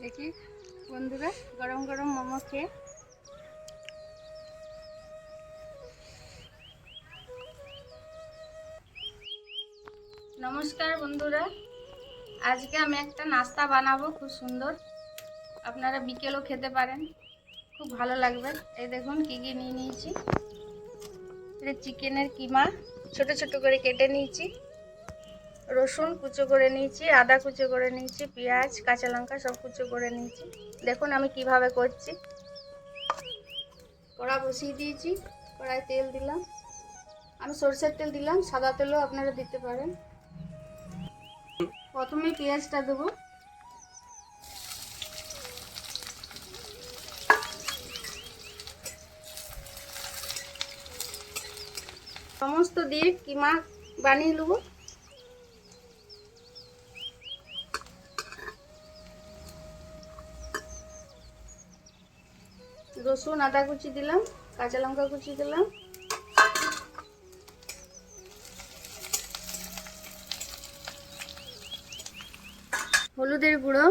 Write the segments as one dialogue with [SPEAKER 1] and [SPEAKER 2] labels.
[SPEAKER 1] দেখি বন্ধুরা গরম গরম মোমো খেয়ে। নমস্কার বন্ধুরা, আজকে আমি একটা নাস্তা বানাবো খুব সুন্দর। আপনারা বিকেলও খেতে পারেন, খুব ভালো লাগবে। এই দেখুন কি কি নিয়ে নিয়েছি। এটা চিকেনের কিমা, ছোট ছোট করে কেটে নিয়েছি। রসুন কুচো করে নিয়েছি, আদা কুচো করে নিয়েছি, পেঁয়াজ কাঁচা লঙ্কা সব কুচো করে নিয়েছি। দেখুন আমি কিভাবে করছি। কড়া বসিয়ে দিয়েছি, কড়ায় তেল দিলাম। আমি সরষের তেল দিলাম, সাদা তেলও আপনারা দিতে পারেন। প্রথমে পেঁয়াজটা দেবো। সমস্ত দিয়ে কিমা বানিয়ে নেব। রসুন আদা কুচি দিলাম, কাঁচা লঙ্কা কুচি দিলাম, হলুদের গুঁড়ো,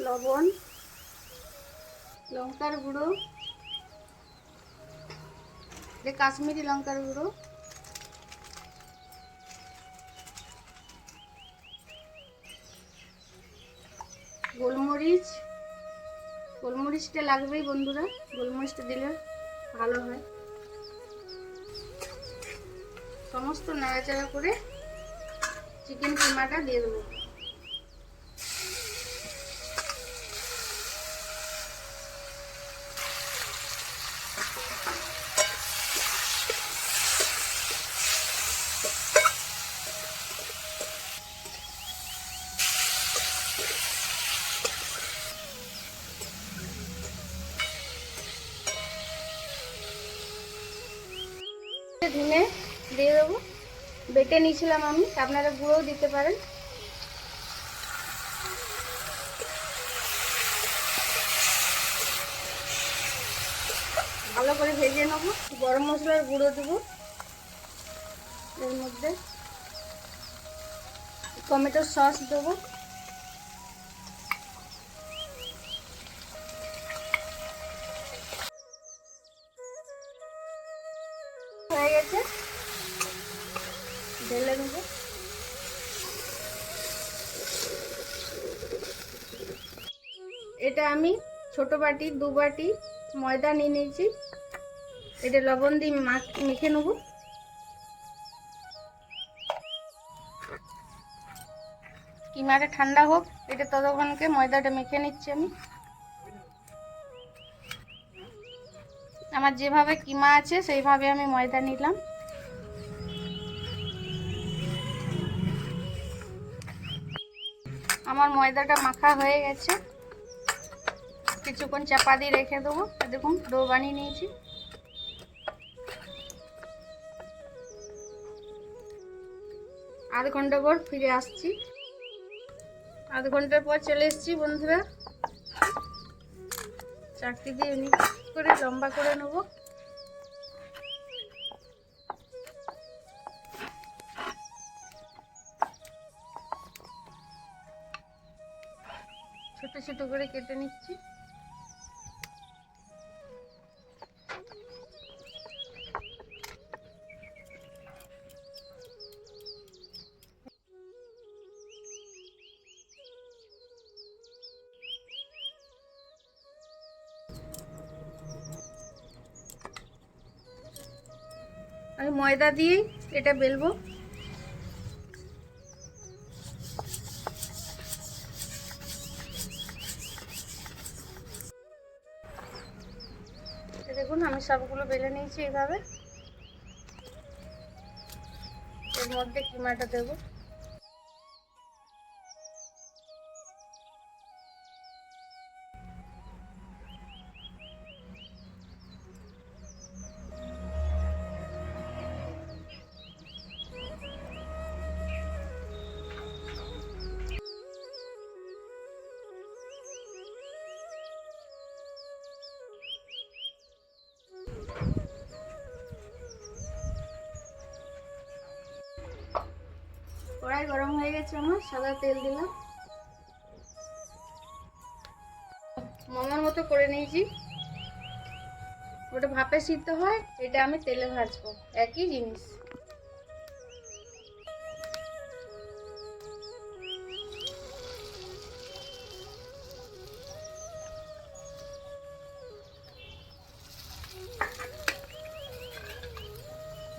[SPEAKER 1] লবণ, লঙ্কার গুঁড়ো, কাশ্মীরি লঙ্কার গুঁড়ো, গোলমরিচ। গোলমরিচটা লাগবেই বন্ধুরা, গোলমরিচটা দিলে ভালো হয়। সমস্ত নাড়াচাড়া করে চিকেন কিমাটা দিয়ে দেবো। ধনে দিয়ে দেবো, বেটে নিয়েছিলাম আমি, আপনারা গুঁড়োও দিতে পারেন। ভালো করে ভেজে নেবো। গরম মশলার গুঁড়ো দেবো এর মধ্যে, টমেটো সস দেবো, হয়ে গেছে, ঢেলে নেবো। এটা আমি ছোট বাটি 2 বাটি ময়দা নিয়ে নিয়েছি। এটা লবণ দিয়ে মেখে নেব। কিমাটা ঠান্ডা হোক, এটা ততক্ষণকে ময়দাটা মেখে নিচ্ছি আমি। আমার যেভাবে কিমা আছে সেইভাবে আমি ময়দা নিলাম। আমার ময়দাটা মাখা হয়ে গেছে, কিছুক্ষণ চাপা দিয়ে রেখে দেবো। দেখুন ডো বানিয়ে নিয়েছি। আধ ঘন্টা পর ফিরে আসছি। আধ ঘন্টার পর চলে এসেছি বন্ধুরা। চাকতি দিয়ে করে লম্বা করে নেব। ছোট ছোট করে কেটে নিচ্ছি। আমি ময়দা দিয়ে এটা বেলবো। দেখুন আমি সবগুলো বেলে নিয়েছি এইভাবে। এর মধ্যে কিমাটা দেবো। কড়াই গরম হয়ে গেছে, আমার সাদা তেল দিলাম, মোমোর মতো করে নিয়েছি। ওটা ভাপে সিদ্ধ হয়, এটা আমি তেলে ভাজবো, একই জিনিস।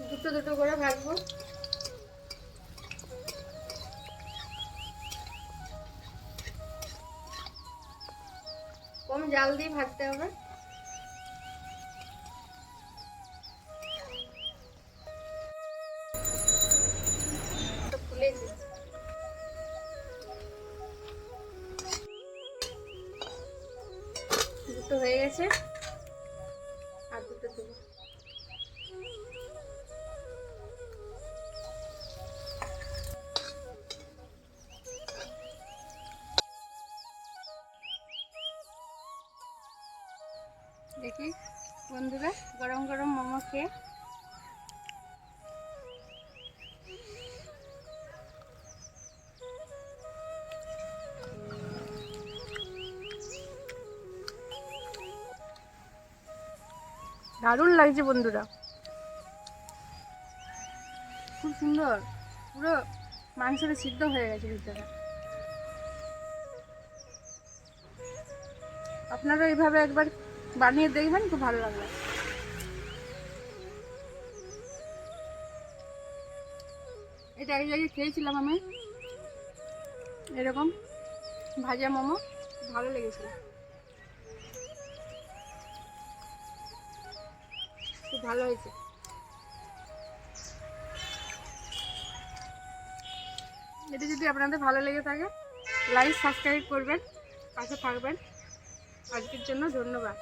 [SPEAKER 1] দুটো দুটো করে ভাজবো। কম জাল দিয়ে ভাজতে হবে। ফুলেছে। দুটো হয়ে গেছে, আর দুটো দেবো। দেখি বন্ধুরা, গরম গরম মোমো খেয়ে দারুণ লাগছে বন্ধুরা, খুব সুন্দর, পুরো মাংসটা সিদ্ধ হয়ে গেছে ভিতরে। আপনারা এইভাবে একবার বানিয়ে দেখবেন, খুব ভালো লাগবে। এটা এক জায়গায় খেয়েছিলাম আমি, এরকম ভাজা মোমো, ভালো লেগেছিল, খুব ভালো হয়েছে। এটা যদি আপনাদের ভালো লেগে থাকে, লাইক সাবস্ক্রাইব করবেন, পাশে থাকবেন। আজকের জন্য ধন্যবাদ।